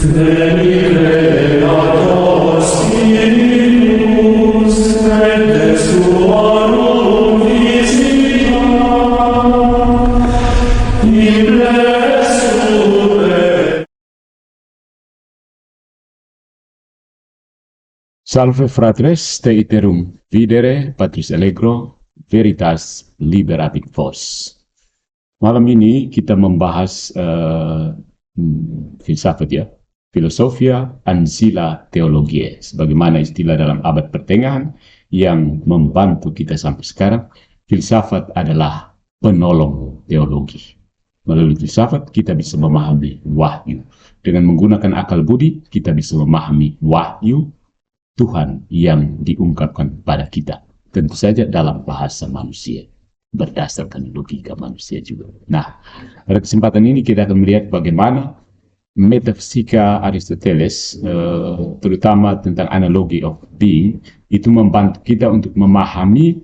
Creator Spiritus, et suorum visita, impressum. Salve fratres, te iterum videre, Patris Allegro, veritas liberabit vos. Malam ini kita membahas filsafat ya, Philosophia Ancilla Theologiae, sebagaimana istilah dalam abad pertengahan yang membantu kita sampai sekarang. Filsafat adalah penolong teologi. Melalui filsafat kita bisa memahami wahyu. Dengan menggunakan akal budi kita bisa memahami wahyu Tuhan yang diungkapkan pada kita. Tentu saja dalam bahasa manusia, berdasarkan logika manusia juga. Nah, pada kesempatan ini kita akan melihat bagaimana metafisika Aristoteles, terutama tentang analogy of being, itu membantu kita untuk memahami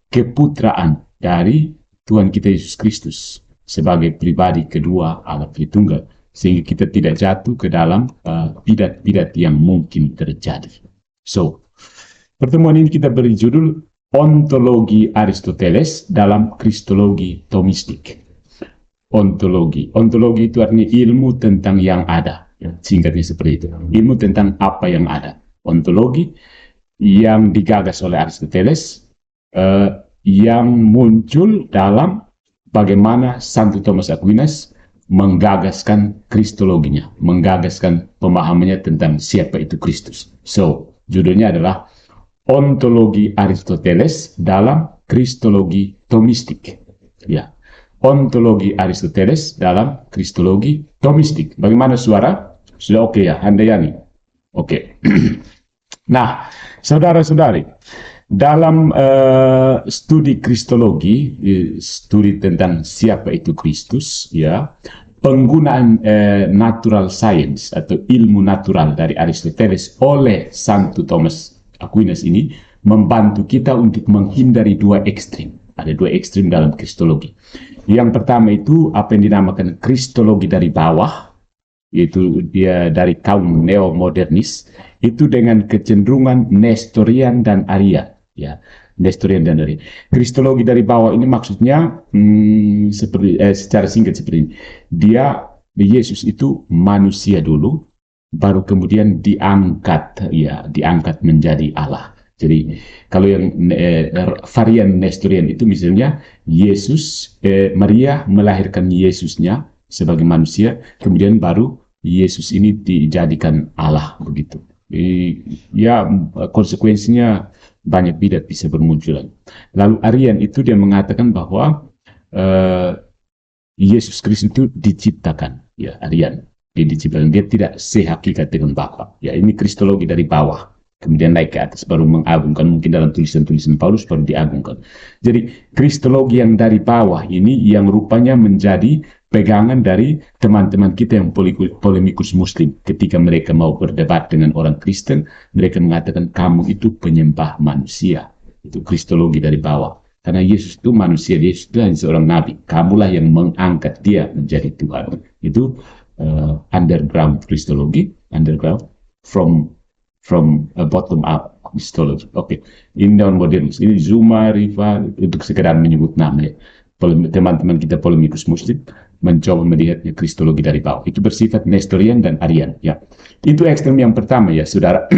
keputraan dari Tuhan kita Yesus Kristus sebagai pribadi kedua Allah Tritunggal, sehingga kita tidak jatuh ke dalam bidat-bidat yang mungkin terjadi. So, pertemuan ini kita beri judul Ontologi Aristoteles dalam Kristologi Thomistik. Ontologi itu artinya ilmu tentang yang ada, ya, singkatnya seperti itu. Ilmu tentang apa yang ada. Ontologi yang digagas oleh Aristoteles, yang muncul dalam bagaimana Santo Thomas Aquinas menggagaskan kristologinya, menggagaskan pemahamannya tentang siapa itu Kristus. So, judulnya adalah Ontologi Aristoteles dalam Kristologi Thomistik. Ya, Ontologi Aristoteles dalam Kristologi Thomistik. Bagaimana suara? Sudah oke ya, Handayani? Oke. Nah, saudara-saudari, dalam studi kristologi, studi tentang siapa itu Kristus, ya, penggunaan natural science atau ilmu natural dari Aristoteles oleh Santo Thomas Aquinas ini membantu kita untuk menghindari dua ekstrim. Ada dua ekstrim dalam kristologi. Yang pertama itu apa yang dinamakan kristologi dari bawah, yaitu dia dari kaum neo-modernis, itu dengan kecenderungan Nestorian dan Arian. Ya, Nestorian dan Arian. Kristologi dari bawah ini maksudnya secara singkat seperti ini. Yesus itu manusia dulu, baru kemudian diangkat menjadi Allah. Jadi kalau yang varian Nestorian itu misalnya Maria melahirkan Yesusnya sebagai manusia, kemudian baru Yesus ini dijadikan Allah begitu. Ya, konsekuensinya banyak bidat bisa bermunculan. Lalu Arian itu dia mengatakan bahwa Yesus Kristus itu diciptakan, ya, Arian. Dia diciptakan, dia tidak sehakikat dengan Bapa. Ya, ini kristologi dari bawah. Kemudian naik ke atas, baru mengagungkan, mungkin dalam tulisan-tulisan Paulus baru diagungkan. Jadi, kristologi yang dari bawah ini yang rupanya menjadi pegangan dari teman-teman kita yang polemikus muslim. Ketika mereka mau berdebat dengan orang Kristen, mereka mengatakan, kamu itu penyembah manusia. Itu kristologi dari bawah. Karena Yesus itu manusia, Yesus itu hanya seorang nabi. Kamulah yang mengangkat dia menjadi Tuhan. Itu underground kristologi, underground from bottom up kristologi. Oke, ini daun modernis. Ini Zuma, Riva, untuk sekedar menyebut nama ya. Teman-teman kita polemikus muslim mencoba melihatnya kristologi dari bawah. Itu bersifat Nestorian dan Arian. Ya, itu ekstrem yang pertama ya, saudara.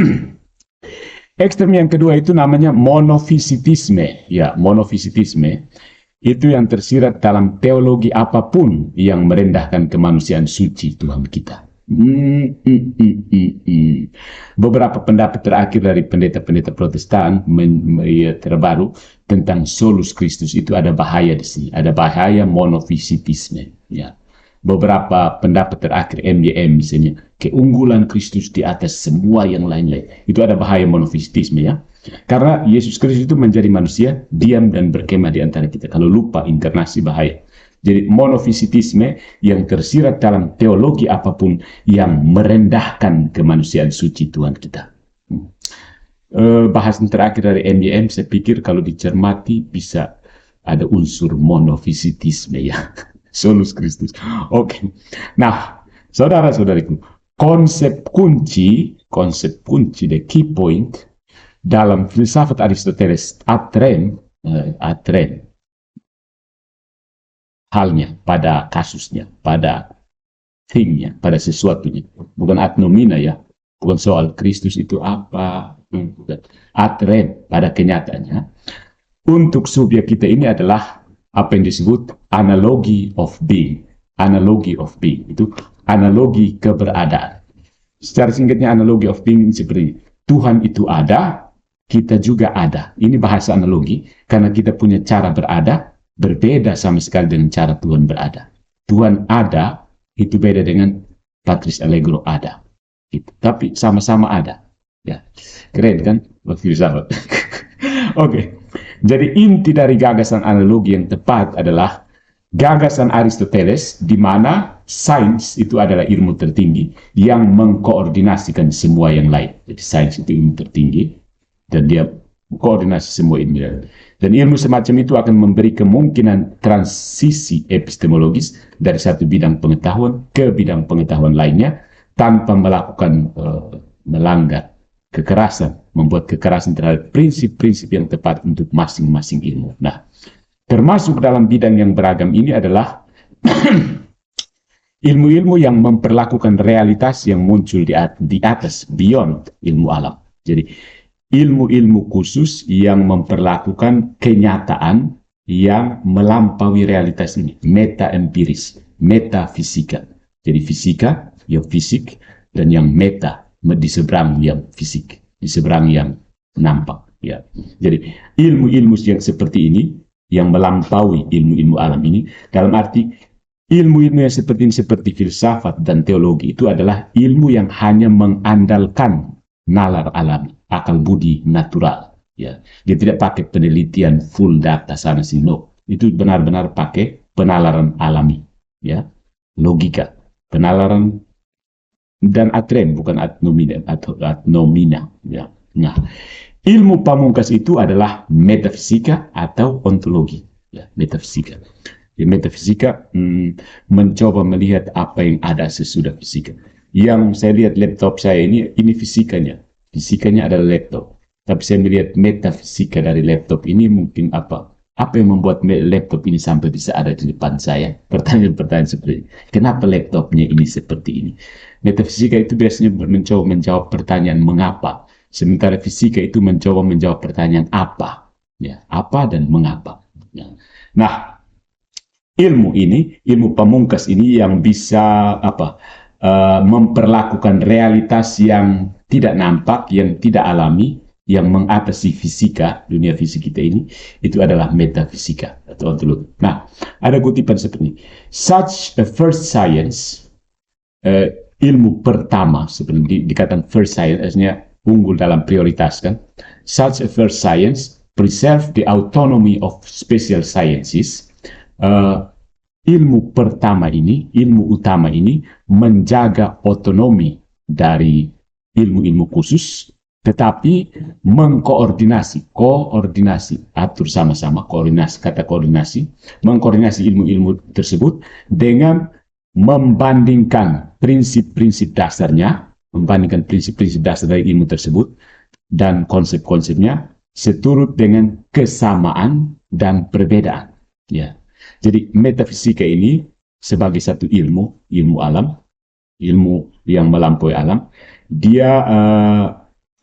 Ekstrem yang kedua itu namanya monofisitisme. Ya, monofisitisme itu yang tersirat dalam teologi apapun yang merendahkan kemanusiaan suci Tuhan kita. Beberapa pendapat terakhir dari pendeta-pendeta Protestan terbaru tentang solus Christus itu ada bahaya di sini, ada bahaya monofisitisme. Ya, beberapa pendapat terakhir MYM misalnya, keunggulan Kristus di atas semua yang lain-lain, itu ada bahaya monofisitisme ya. Karena Yesus Kristus itu menjadi manusia, diam dan berkemah di antara kita. Kalau lupa inkarnasi bahaya. Jadi monofisitisme yang tersirat dalam teologi apapun yang merendahkan kemanusiaan suci Tuhan kita. Bahasan terakhir dari MYM, saya pikir kalau dicermati bisa ada unsur monofisitisme ya. Solus Christus. Oke. Nah, Saudara-saudariku, konsep kunci, the key point dalam filsafat Aristoteles atrem, halnya, pada kasusnya, pada thingnya, pada sesuatunya. Bukan ad nomina ya, bukan soal Kristus itu apa, bukan. Atrem, pada kenyataannya. Untuk subjek kita ini adalah apa yang disebut analogi of being. Analogi of being, itu analogi keberadaan. Secara singkatnya analogi of being seperti ini. Tuhan itu ada, kita juga ada. Ini bahasa analogi, karena kita punya cara berada, berbeda sama sekali dengan cara Tuhan berada. Tuhan ada, itu beda dengan Patris Allegro ada. Gitu. Tapi sama-sama ada. Ya, keren kan? Filsafat. Oke. Jadi inti dari gagasan analogi yang tepat adalah gagasan Aristoteles, di mana sains itu adalah ilmu tertinggi yang mengkoordinasikan semua yang lain. Jadi sains itu ilmu tertinggi dan dia koordinasi semua ilmu. Dan ilmu semacam itu akan memberi kemungkinan transisi epistemologis dari satu bidang pengetahuan ke bidang pengetahuan lainnya tanpa melakukan melanggar kekerasan, membuat kekerasan terhadap prinsip-prinsip yang tepat untuk masing-masing ilmu. Nah, termasuk dalam bidang yang beragam ini adalah ilmu-ilmu yang memperlakukan realitas yang muncul di atas, beyond ilmu alam. Jadi, ilmu-ilmu khusus yang memperlakukan kenyataan yang melampaui realitas ini, meta-empiris, metafisika. Jadi fisika, yang fisik, dan yang meta, di seberang yang fisik, di seberang yang nampak. Ya. Jadi ilmu-ilmu yang seperti ini, yang melampaui ilmu-ilmu alam ini, dalam arti ilmu-ilmu yang seperti ini, seperti filsafat dan teologi, itu adalah ilmu yang hanya mengandalkan nalar alami, akal budi natural. Ya, dia tidak pakai penelitian full data sana sini. No, itu benar-benar pakai penalaran alami, ya, logika, penalaran dan atrem, bukan ad nomina. Ya. Nah, ilmu pamungkas itu adalah metafisika atau ontologi. Ya, metafisika. Ya, metafisika mencoba melihat apa yang ada sesudah fisika. Yang saya lihat laptop saya ini fisikanya. Fisikanya adalah laptop. Tapi saya melihat metafisika dari laptop ini mungkin apa? Apa yang membuat laptop ini sampai bisa ada di depan saya? Pertanyaan-pertanyaan seperti ini. Kenapa laptopnya ini seperti ini? Metafisika itu biasanya mencoba menjawab pertanyaan mengapa. Sementara fisika itu mencoba menjawab pertanyaan apa. Ya, apa dan mengapa. Ya. Nah, ilmu ini, ilmu pamungkas ini yang bisa memperlakukan realitas yang tidak nampak, yang tidak alami, yang mengatasi fisika, dunia fisik kita ini, itu adalah metafisika atau ontologi. Nah, ada kutipan seperti ini. Such a first science, ilmu pertama, seperti dikatakan first science, artinya unggul dalam prioritas kan. Such a first science preserve the autonomy of special sciences. Ilmu pertama ini, ilmu utama ini menjaga otonomi dari ilmu-ilmu khusus, tetapi mengkoordinasi, atur sama-sama, koordinasi, mengkoordinasi ilmu-ilmu tersebut dengan membandingkan prinsip-prinsip dasarnya, membandingkan prinsip-prinsip dasar dari ilmu tersebut dan konsep-konsepnya seturut dengan kesamaan dan perbedaan. Ya. Jadi metafisika ini sebagai satu ilmu alam, ilmu yang melampaui alam, dia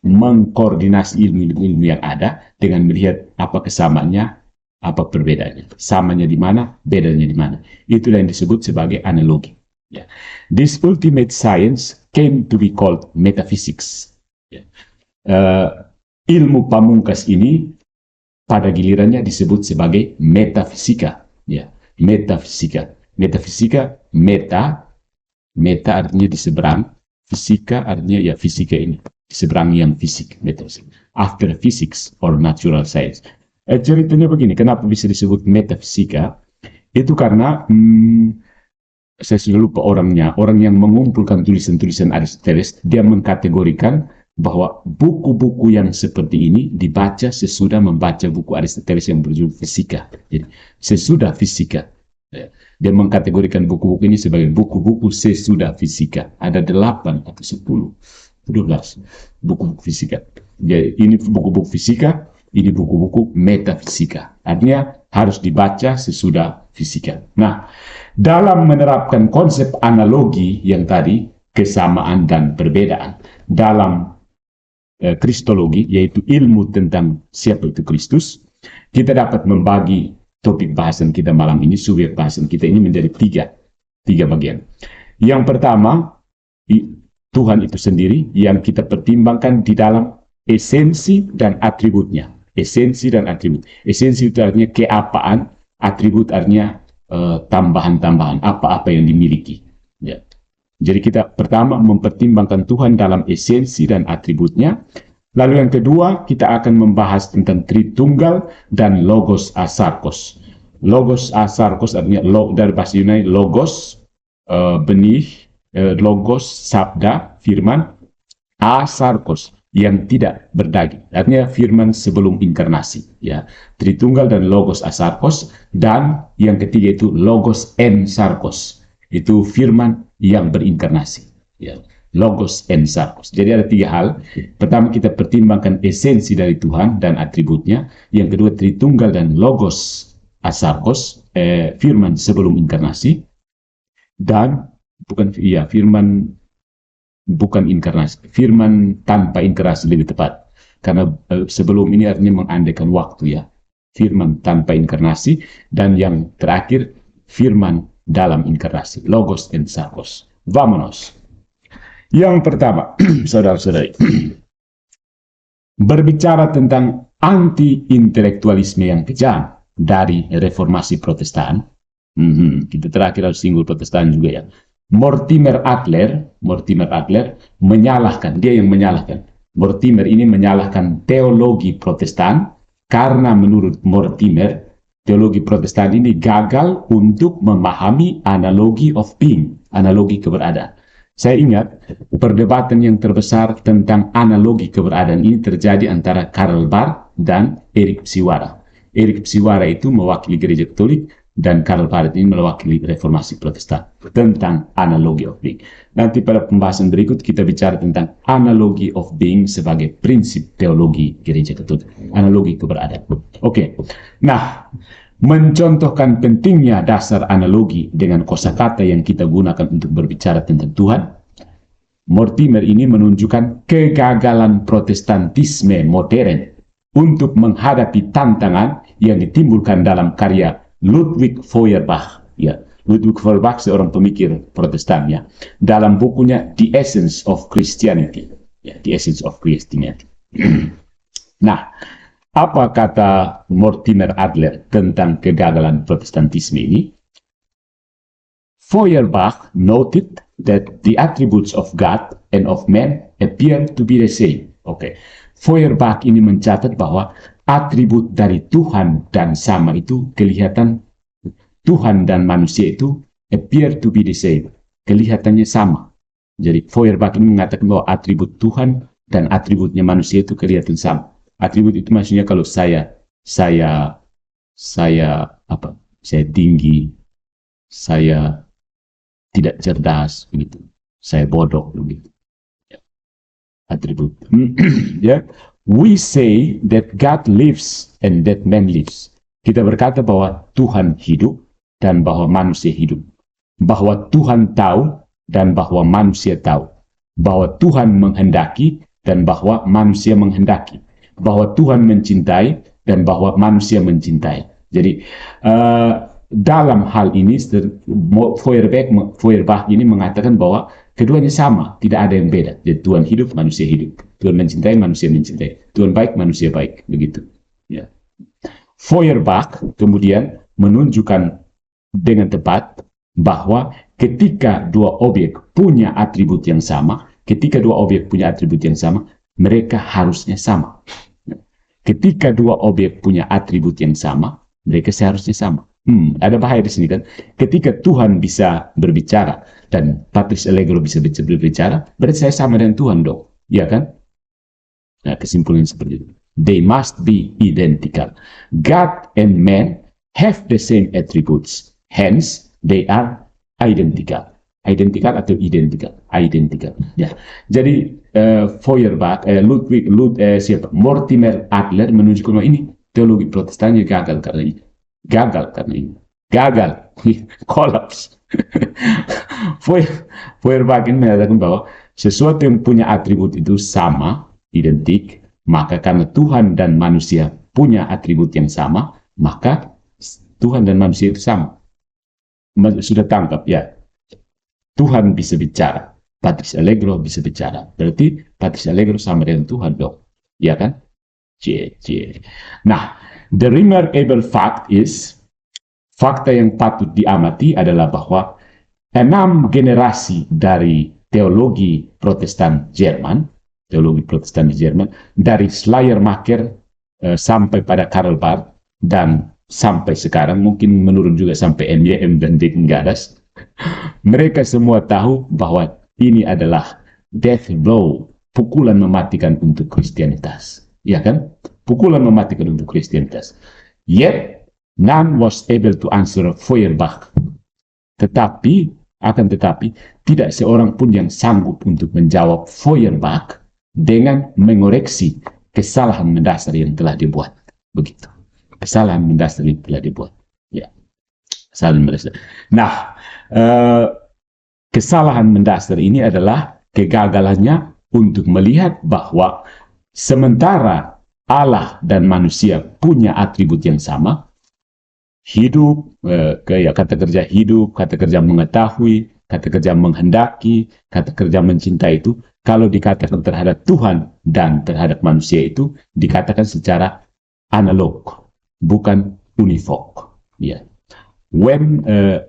mengkoordinasi ilmu-ilmu yang ada dengan melihat apa kesamaannya, apa perbedaannya, samanya di mana, bedanya di mana. Itulah yang disebut sebagai analogi. Yeah. This ultimate science came to be called metaphysics. Yeah. Ilmu pamungkas ini pada gilirannya disebut sebagai metafisika. Ya, metafisika. Metafisika, meta artinya di seberang, fisika artinya ya fisika ini, di seberang yang fisik, metafisika. After physics or natural science. Ceritanya begini, kenapa bisa disebut metafisika? Itu karena saya sudah lupa orangnya, orang yang mengumpulkan tulisan-tulisan Aristoteles, dia mengkategorikan bahwa buku-buku yang seperti ini dibaca sesudah membaca buku Aristoteles yang berjudul Fisika. Jadi, sesudah fisika. Dia mengkategorikan buku-buku ini sebagai buku-buku sesudah fisika. Ada 8 atau 10, 12 buku-buku fisika. Jadi ini buku-buku fisika, ini buku-buku metafisika. Artinya harus dibaca sesudah fisika. Nah, dalam menerapkan konsep analogi yang tadi, kesamaan dan perbedaan, dalam kristologi, yaitu ilmu tentang siapa itu Kristus, kita dapat membagi topik bahasan kita malam ini, subjek bahasan kita ini menjadi tiga bagian. Yang pertama, Tuhan itu sendiri yang kita pertimbangkan di dalam esensi dan atributnya. Esensi dan atribut. Esensi itu artinya keapaan, atribut artinya tambahan-tambahan, apa-apa yang dimiliki. Ya. Jadi kita pertama mempertimbangkan Tuhan dalam esensi dan atributnya. Lalu yang kedua, kita akan membahas tentang Tritunggal dan Logos Asarkos. Logos Asarkos artinya dari bahasa Yunani logos, benih, logos, sabda, firman, asarkos, yang tidak berdaging. Artinya firman sebelum inkarnasi. Ya. Tritunggal dan Logos Asarkos. Dan yang ketiga itu Logos Ensarkos. Itu firman yang berinkarnasi. Ya. Logos Ensarkos. Jadi ada 3 hal. Pertama, kita pertimbangkan esensi dari Tuhan dan atributnya. Yang kedua, Tritunggal dan Logos Asarkos, firman sebelum inkarnasi. Dan firman bukan inkarnasi, firman tanpa inkarnasi lebih tepat. Karena sebelum ini artinya mengandaikan waktu, ya. Firman tanpa inkarnasi. Dan yang terakhir, firman dalam inkarnasi. Logos Ensarkos. Vamonos. Yang pertama, saudara-saudari, berbicara tentang anti-intelektualisme yang kejam dari reformasi Protestan. Kita terakhir harus singgung Protestan juga, ya. Mortimer Adler menyalahkan, dia yang menyalahkan. Mortimer ini menyalahkan teologi Protestan karena menurut Mortimer, teologi Protestan ini gagal untuk memahami analogy of being, analogi keberadaan. Saya ingat perdebatan yang terbesar tentang analogi keberadaan ini terjadi antara Karl Barth dan Erik Psiwara. Erik Psiwara itu mewakili gereja Katolik dan Karl Barth ini mewakili reformasi Protestan tentang analogy of being. Nanti pada pembahasan berikut kita bicara tentang analogy of being sebagai prinsip teologi gereja Katolik, analogi keberadaan. Oke. Nah, mencontohkan pentingnya dasar analogi dengan kosakata yang kita gunakan untuk berbicara tentang Tuhan, Mortimer ini menunjukkan kegagalan Protestantisme modern untuk menghadapi tantangan yang ditimbulkan dalam karya Ludwig Feuerbach. Ya, Ludwig Feuerbach seorang pemikir Protestan, ya, dalam bukunya The Essence of Christianity. Ya, The Essence of Christianity. Nah, apa kata Mortimer Adler tentang kegagalan Protestantisme ini? Feuerbach noted that the attributes of God and of man appear to be the same. Oke. Feuerbach ini mencatat bahwa atribut dari Tuhan dan sama itu kelihatan, Tuhan dan manusia itu appear to be the same. Kelihatannya sama. Jadi Feuerbach ini mengatakan bahwa atribut Tuhan dan atributnya manusia itu kelihatan sama. Atribut itu maksudnya kalau saya tinggi, saya tidak cerdas, begitu. Saya bodoh, begitu. Atribut. Ya. We say that God lives and that man lives. Kita berkata bahwa Tuhan hidup dan bahwa manusia hidup. Bahwa Tuhan tahu dan bahwa manusia tahu. Bahwa Tuhan menghendaki dan bahwa manusia menghendaki. Bahwa Tuhan mencintai dan bahwa manusia mencintai. Jadi dalam hal ini Feuerbach ini mengatakan bahwa keduanya sama, tidak ada yang beda. Jadi Tuhan hidup, manusia hidup. Tuhan mencintai, manusia mencintai. Tuhan baik, manusia baik, begitu. Ya. Feuerbach kemudian menunjukkan dengan tepat bahwa ketika dua objek punya atribut yang sama, mereka harusnya sama. Ketika dua objek punya atribut yang sama, mereka seharusnya sama. Ada bahaya di sini kan. Ketika Tuhan bisa berbicara dan Patris Allegro bisa berbicara, berarti saya sama dengan Tuhan dong, ya kan? Nah, kesimpulan seperti itu. They must be identical. God and man have the same attributes. Hence, They are identical. Identical atau identical. Ya. Jadi Feuerbach, Mortimer Adler menunjukkan bahwa ini teologi Protestannya gagal karena ini. Gagal. Kolaps. Feuerbach ini mengatakan bahwa sesuatu yang punya atribut itu sama, identik, maka karena Tuhan dan manusia punya atribut yang sama, maka Tuhan dan manusia itu sama. Sudah tangkap ya? Tuhan bisa bicara, Patris Allegro bisa bicara. Berarti Patris Allegro sama dengan Tuhan dong. Ya kan? Nah, the remarkable fact is, fakta yang patut diamati adalah bahwa 6 generasi dari teologi Protestan Jerman, dari Schleiermacher sampai pada Karl Barth, dan sampai sekarang, mungkin menurun juga sampai MYM dan Degengadas, mereka semua tahu bahwa ini adalah death blow, pukulan mematikan untuk Kristianitas. Ya kan? Pukulan mematikan untuk Kristianitas. Yet, none was able to answer Feuerbach. Tetapi, tidak seorang pun yang sanggup untuk menjawab Feuerbach dengan mengoreksi kesalahan mendasar yang telah dibuat. Begitu. Kesalahan mendasar yang telah dibuat. Ya. Kesalahan mendasar. Nah, kesalahan mendasar ini adalah kegagalannya untuk melihat bahwa sementara Allah dan manusia punya atribut yang sama, hidup, kata kerja hidup, kata kerja mengetahui, kata kerja menghendaki, kata kerja mencintai itu, kalau dikatakan terhadap Tuhan dan terhadap manusia itu, dikatakan secara analog, bukan univok. Ya. When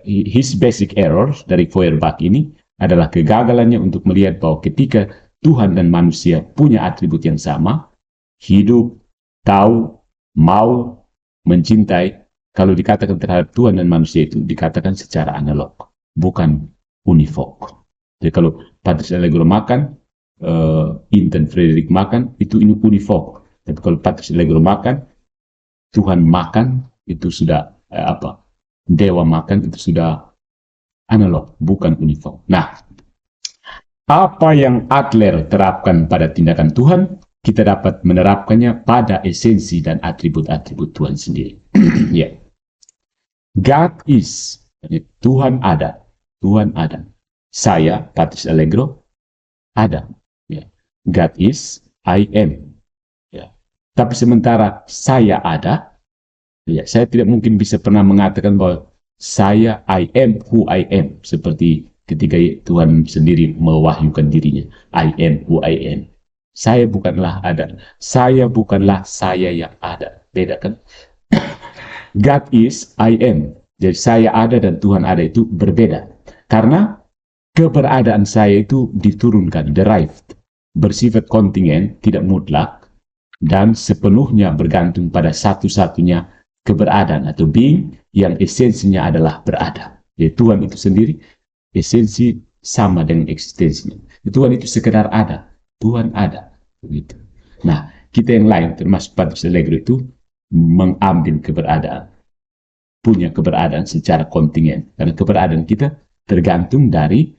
his basic error dari Feuerbach ini adalah kegagalannya untuk melihat bahwa ketika Tuhan dan manusia punya atribut yang sama, hidup, tahu, mau, mencintai, kalau dikatakan terhadap Tuhan dan manusia itu dikatakan secara analog, bukan univok. Jadi kalau Patris Allegro makan, Inten Frederick makan, itu univok. Tapi kalau Patris Allegro makan, Tuhan makan, itu sudah Dewa makan, itu sudah analog, bukan univok. Nah, apa yang Adler terapkan pada tindakan Tuhan, kita dapat menerapkannya pada esensi dan atribut-atribut Tuhan sendiri. Ya. God is, Tuhan ada. Saya, Patris Allegro, ada. Ya. God is, I am. Ya. Tapi sementara saya ada, ya, saya tidak mungkin bisa pernah mengatakan bahwa saya, I am who I am. Seperti ketika Tuhan sendiri mewahyukan dirinya. I am who I am. Saya bukanlah ada. Saya bukanlah saya yang ada. Beda kan? God is, I am. Jadi saya ada dan Tuhan ada itu berbeda. Karena keberadaan saya itu diturunkan, derived. Bersifat kontingen, tidak mutlak. Dan sepenuhnya bergantung pada satu-satunya keberadaan atau being yang esensinya adalah berada. Jadi Tuhan itu sendiri esensi sama dengan eksistensinya. Tuhan itu sekedar ada. Tuhan ada. Begitu. Nah, kita yang lain termasuk Patris Allegro itu mengambil keberadaan. Punya keberadaan secara kontingen. Karena keberadaan kita tergantung dari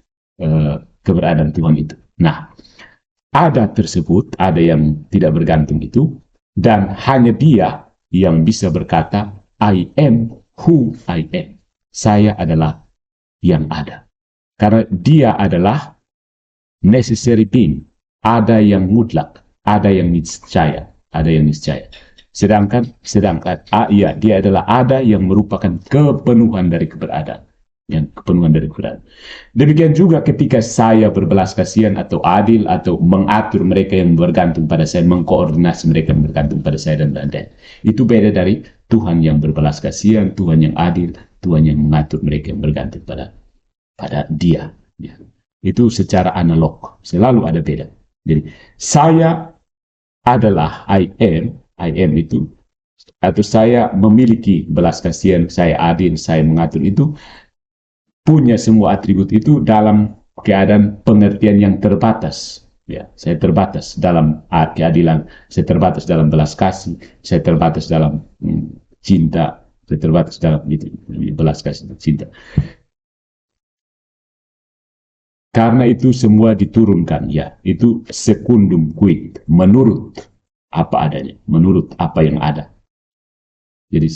keberadaan Tuhan itu. Nah, ada tersebut, ada yang tidak bergantung itu, dan hanya Dia yang bisa berkata, I am who I am. Saya adalah yang ada. Karena Dia adalah necessary being. Ada yang mutlak, ada yang niscaya, Sedangkan Dia adalah ada yang merupakan kepenuhan dari keberadaan. Demikian juga ketika saya berbelas kasihan atau adil atau mengatur mereka yang bergantung pada saya, mengkoordinasi mereka yang bergantung pada saya dan lain-lain. Itu beda dari Tuhan yang berbelas kasihan, Tuhan yang adil, Tuhan yang mengatur mereka yang bergantung pada Dia. Ya. Itu secara analog, selalu ada beda. Jadi saya adalah I am itu, atau saya memiliki belas kasihan, saya adil, saya mengatur itu, punya semua atribut itu dalam keadaan pengertian yang terbatas. Ya, saya terbatas dalam keadilan, saya terbatas dalam belas kasih, saya terbatas dalam cinta, saya terbatas dalam belas kasih dan cinta. Karena itu semua diturunkan, ya, itu secundum quid, menurut apa adanya, menurut apa yang ada. Jadi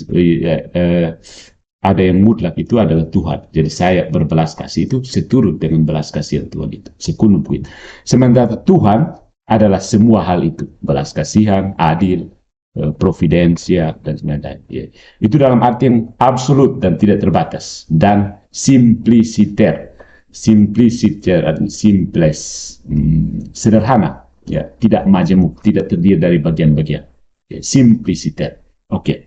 ada yang mutlak itu adalah Tuhan. Jadi saya berbelas kasih itu seturut dengan belas kasihan Tuhan itu, secundum quid. Sementara Tuhan adalah semua hal itu, belas kasihan, adil, providensia, dan sebagainya. Ya. Itu dalam arti yang absolut dan tidak terbatas, dan simpliciter artinya simples, sederhana, ya, tidak majemuk, tidak terdiri dari bagian-bagian, ya, simpliciter. Oke.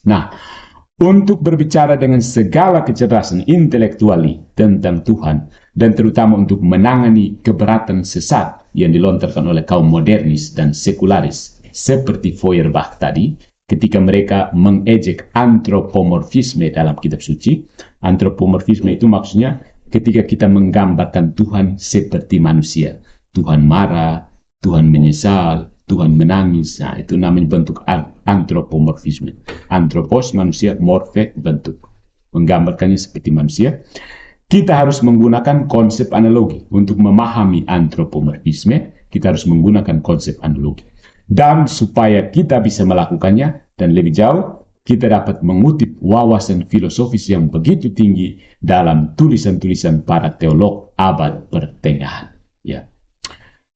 Nah, untuk berbicara dengan segala kecerdasan intelektuali tentang Tuhan, dan terutama untuk menangani keberatan sesat yang dilontarkan oleh kaum modernis dan sekularis seperti Feuerbach tadi, ketika mereka mengejek antropomorfisme dalam kitab suci. Antropomorfisme itu maksudnya ketika kita menggambarkan Tuhan seperti manusia. Tuhan marah, Tuhan menyesal, Tuhan menangis. Nah, itu namanya bentuk antropomorfisme. Antropos manusia, morfe bentuk. Menggambarkannya seperti manusia. Kita harus menggunakan konsep analogi. Untuk memahami antropomorfisme, kita harus menggunakan konsep analogi. Dan supaya kita bisa melakukannya dan lebih jauh, kita dapat mengutip wawasan filosofis yang begitu tinggi dalam tulisan-tulisan para teolog abad pertengahan. Ya.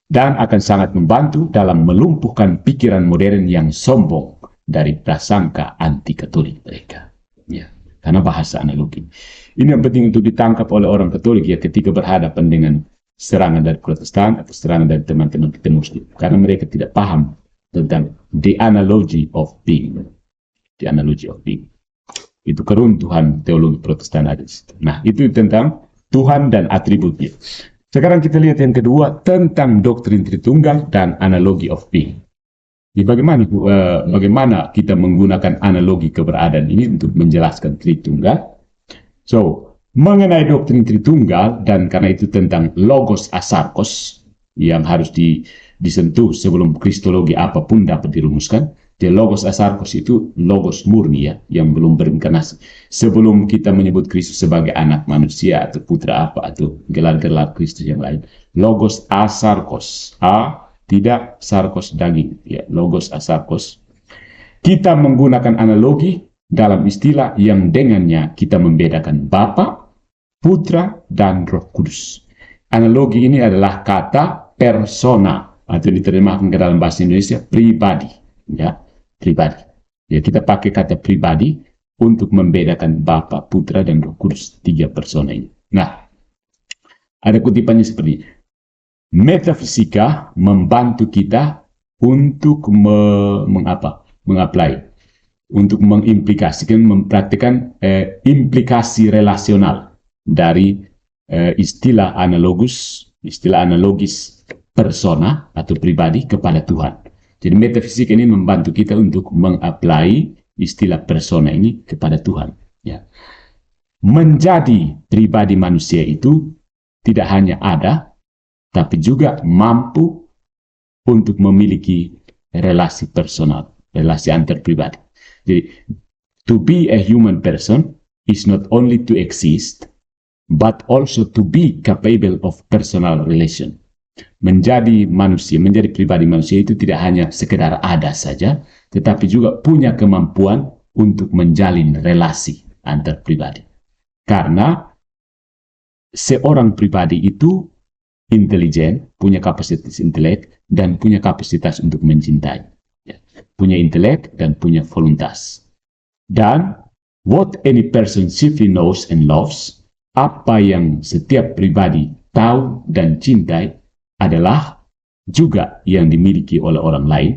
Dan akan sangat membantu dalam melumpuhkan pikiran modern yang sombong dari prasangka anti-Katolik mereka. Ya, karena bahasa analogi. Ini yang penting untuk ditangkap oleh orang Katolik, ya, ketika berhadapan dengan serangan dari Protestan atau serangan dari teman-teman kita Muslim. Karena mereka tidak paham tentang the analogy of being. The analogy of being. Itu keruntuhan teologi Protestan ada di situ. Nah, itu tentang Tuhan dan atributnya. Sekarang kita lihat yang kedua, tentang doktrin Tritunggal dan analogy of being. Bagaimana kita menggunakan analogi keberadaan ini untuk menjelaskan Tritunggal? So, mengenai doktrin Tritunggal, dan karena itu tentang logos asarkos yang harus disentuh sebelum kristologi apapun dapat dirumuskan. The logos asarkos itu logos murni, ya, yang belum berinkarnasi. Sebelum kita menyebut Kristus sebagai anak manusia atau putra apa atau gelar-gelar Kristus yang lain, logos asarkos, tidak sarkos daging, ya, logos asarkos. Kita menggunakan analogi dalam istilah yang dengannya kita membedakan Bapa, Putra, dan Roh Kudus. Analogi ini adalah kata persona, atau diterjemahkan ke dalam bahasa Indonesia pribadi, ya, pribadi. Ya, kita pakai kata pribadi untuk membedakan Bapa, Putra, dan Roh Kudus, 3 persona ini. Nah, ada kutipannya seperti ini. Metafisika membantu kita untuk mengapply, untuk mengimplikasikan, mempraktikkan implikasi relasional dari istilah analogis persona atau pribadi kepada Tuhan. Jadi metafisika ini membantu kita untuk mengapply istilah persona ini kepada Tuhan. Ya. Menjadi pribadi manusia itu tidak hanya ada, tapi juga mampu untuk memiliki relasi personal, relasi antar pribadi. Jadi, to be a human person is not only to exist, but also to be capable of personal relation. Menjadi manusia, menjadi pribadi manusia itu tidak hanya sekedar ada saja, tetapi juga punya kemampuan untuk menjalin relasi antar pribadi. Karena seorang pribadi itu intelijen, punya kapasitas intelek, dan punya kapasitas untuk mencintai. Ya. Punya intelek dan punya voluntas. Dan what any person chiefly knows and loves, apa yang setiap pribadi tahu dan cintai, adalah juga yang dimiliki oleh orang lain,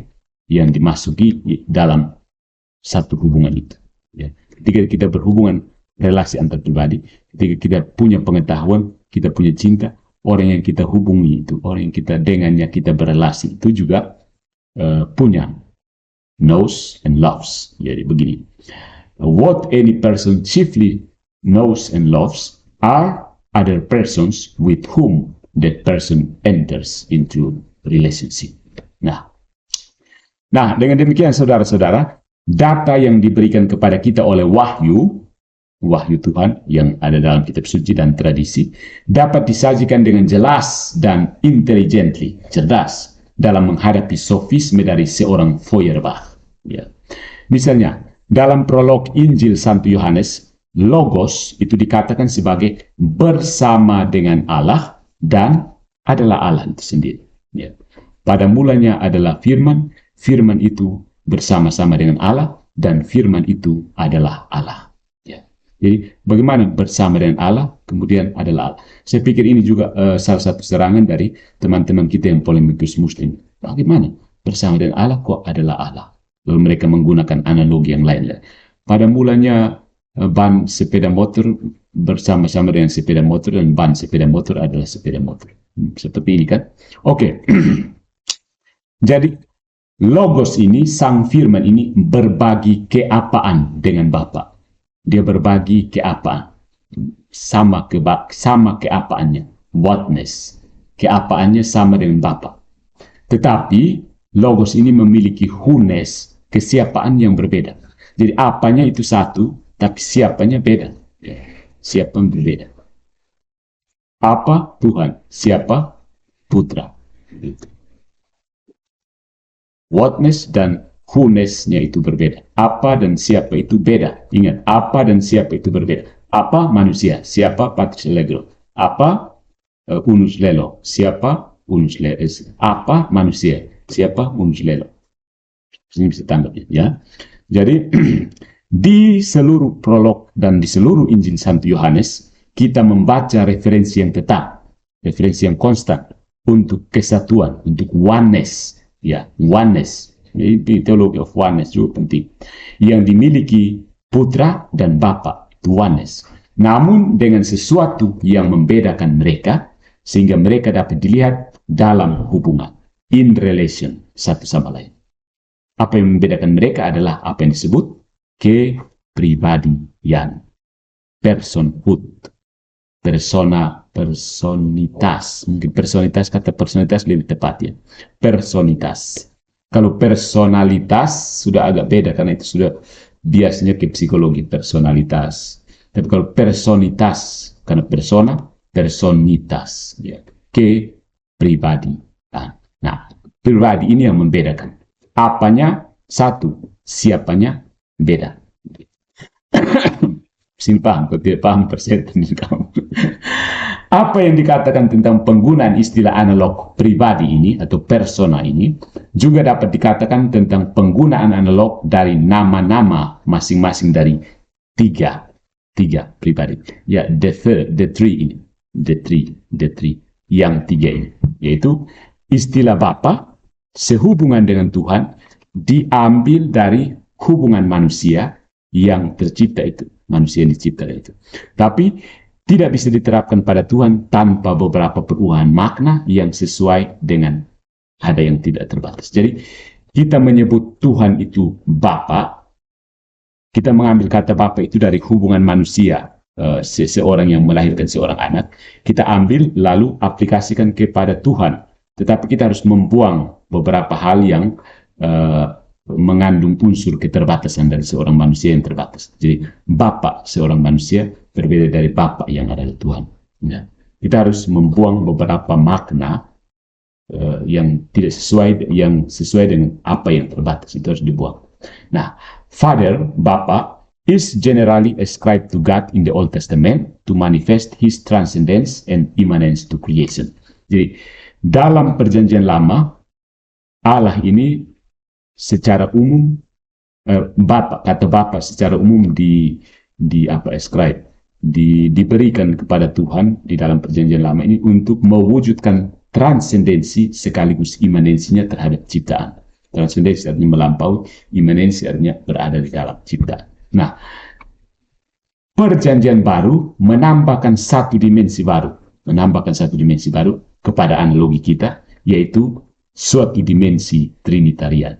yang dimasuki dalam satu hubungan itu. Ya. Ketika kita berhubungan relasi antar pribadi, ketika kita punya pengetahuan, kita punya cinta, orang yang kita hubungi itu, orang yang kita dengannya kita berelasi itu juga punya knows and loves. Jadi begini, what any person chiefly knows and loves are other persons with whom that person enters into relationship. Nah, dengan demikian saudara-saudara, data yang diberikan kepada kita oleh wahyu wahyu Tuhan yang ada dalam kitab suci dan tradisi dapat disajikan dengan jelas dan intelligently, cerdas dalam menghadapi sofisme dari seorang Feuerbach. Ya. Misalnya, dalam prolog Injil Santo Yohanes, Logos itu dikatakan sebagai bersama dengan Allah dan adalah Allah itu sendiri. Ya. Pada mulanya adalah firman, firman itu bersama-sama dengan Allah, dan firman itu adalah Allah. Ya. Jadi bagaimana bersama dengan Allah, kemudian adalah Allah. Saya pikir ini juga salah satu serangan dari teman-teman kita yang polemikus Muslim. Bagaimana bersama dengan Allah kok adalah Allah? Lalu mereka menggunakan analogi yang lain. Pada mulanya ban sepeda motor bersama-sama dengan sepeda motor, dan ban sepeda motor adalah sepeda motor. Seperti ini kan? Oke. Jadi Logos ini, sang firman ini berbagi keapaan dengan Bapa. Dia berbagi keapaan. Sama keapaannya. Whatness. Keapaannya sama dengan Bapa. Tetapi Logos ini memiliki who-ness, kesiapaan yang berbeda. Jadi apanya itu satu, tapi siapanya beda. Siapa berbeda. Apa Tuhan, siapa Putra. Whatness dan who-ness-nya itu berbeda. Apa dan siapa itu beda. Ingat, apa dan siapa itu berbeda. Apa manusia, siapa Patris Allegro. Apa unus lelo, siapa unus lelo. Apa manusia, siapa unus lelo. Ini bisa tanggapnya, ya. Jadi di seluruh prolog dan di seluruh Injil Santo Yohanes kita membaca referensi yang tetap, referensi yang konstan untuk kesatuan, untuk oneness. Ya, oneness. Ini teologi of oneness juga penting. Yang dimiliki Putra dan Bapa, itu oneness. Namun dengan sesuatu yang membedakan mereka, sehingga mereka dapat dilihat dalam hubungan, in relation, satu sama lain. Apa yang membedakan mereka adalah apa yang disebut kepribadian, personhood, personitas. Mungkin kata personitas lebih tepat ya. Personitas. Kalau personalitas sudah agak beda karena itu sudah biasanya ke psikologi personalitas. Tapi kalau personitas karena persona, personitas ya. Kepribadian. Nah, pribadi ini yang membedakan. Apanya satu, siapanya beda. Simpang, kalau tidak paham persetan kamu. Apa yang dikatakan tentang penggunaan istilah analog pribadi ini atau persona ini juga dapat dikatakan tentang penggunaan analog dari nama-nama masing-masing dari tiga pribadi. Ya, the three yang tiga ini, yaitu istilah Bapa sehubungan dengan Tuhan diambil dari hubungan manusia yang tercipta itu. Manusia yang diciptakan itu. Tapi tidak bisa diterapkan pada Tuhan tanpa beberapa perubahan makna yang sesuai dengan ada yang tidak terbatas. Jadi kita menyebut Tuhan itu Bapa, kita mengambil kata Bapa itu dari hubungan manusia, seseorang yang melahirkan seorang anak, kita ambil lalu aplikasikan kepada Tuhan. Tetapi kita harus membuang beberapa hal yang mengandung unsur keterbatasan dari seorang manusia yang terbatas. Jadi Bapa seorang manusia berbeda dari Bapa yang adalah Tuhan. Ya. Kita harus membuang beberapa makna yang tidak sesuai dengan apa yang terbatas, itu harus dibuang. Nah, Father, Bapa, is generally ascribed to God in the Old Testament to manifest His transcendence and immanence to creation. Jadi dalam Perjanjian Lama, Allah ini secara umum kata Bapa secara umum diberikan kepada Tuhan di dalam Perjanjian Lama ini untuk mewujudkan transendensi sekaligus imanensinya terhadap ciptaan. Transendensi artinya melampaui, imanensi artinya berada di dalam ciptaan. Nah, Perjanjian Baru menambahkan satu dimensi baru kepada analogi kita, yaitu suatu dimensi trinitarian.